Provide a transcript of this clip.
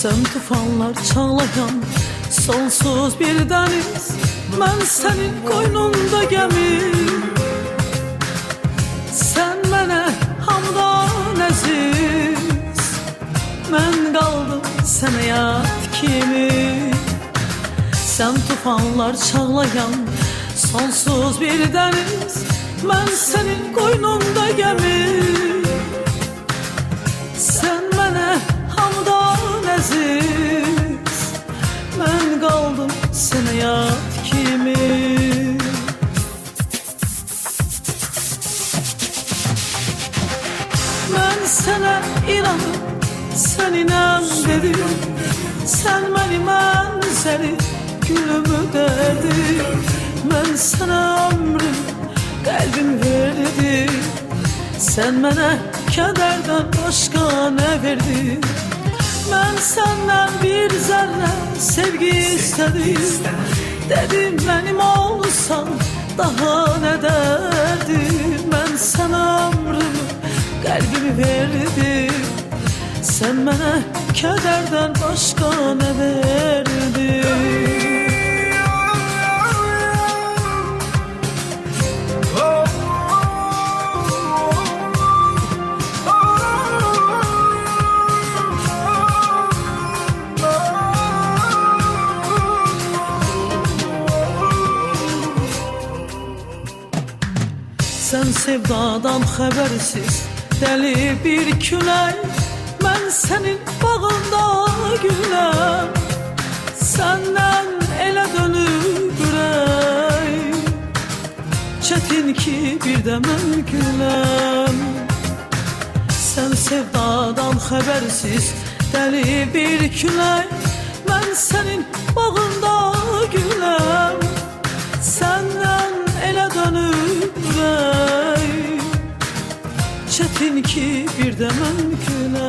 Sen tufanlar çağlayan sonsuz bir deniz, ben senin koynunda gemi. Sen mənə hamdan əziz, mən qaldım sənə yad kimi. Sen tufanlar çağlayan sonsuz bir deniz, ben senin koynunda gemi. Sen mənə hamdan əziz, mən qaldım sənə yad kimi. Mən sənə inanıb, sən inan dedim. Sən mənim mənzəri, gülümü derdim. Mən sənə ömrümü, qəlbimi verdim. Sən mənə kədərdən başqa nə verdin? Mən səndən bir zərrə sevgi istədim. Dedim mənim olsan daha nə dərdim? Mən sənə ömrümü, qəlbimi verdim. Sən mənə kədərdən başqa nə verdin? Sen sevdadan xəbərsiz dəli bir külək, mən sənin bağında güləm. Səndən elə dönüb ürək, çətin ki bir də mən güləm. Sen sevdadan xəbərsiz dəli bir külək, mən sənin bağında güləm. Səndən elə dönüb ürək, çətin ki bir də mən güləm.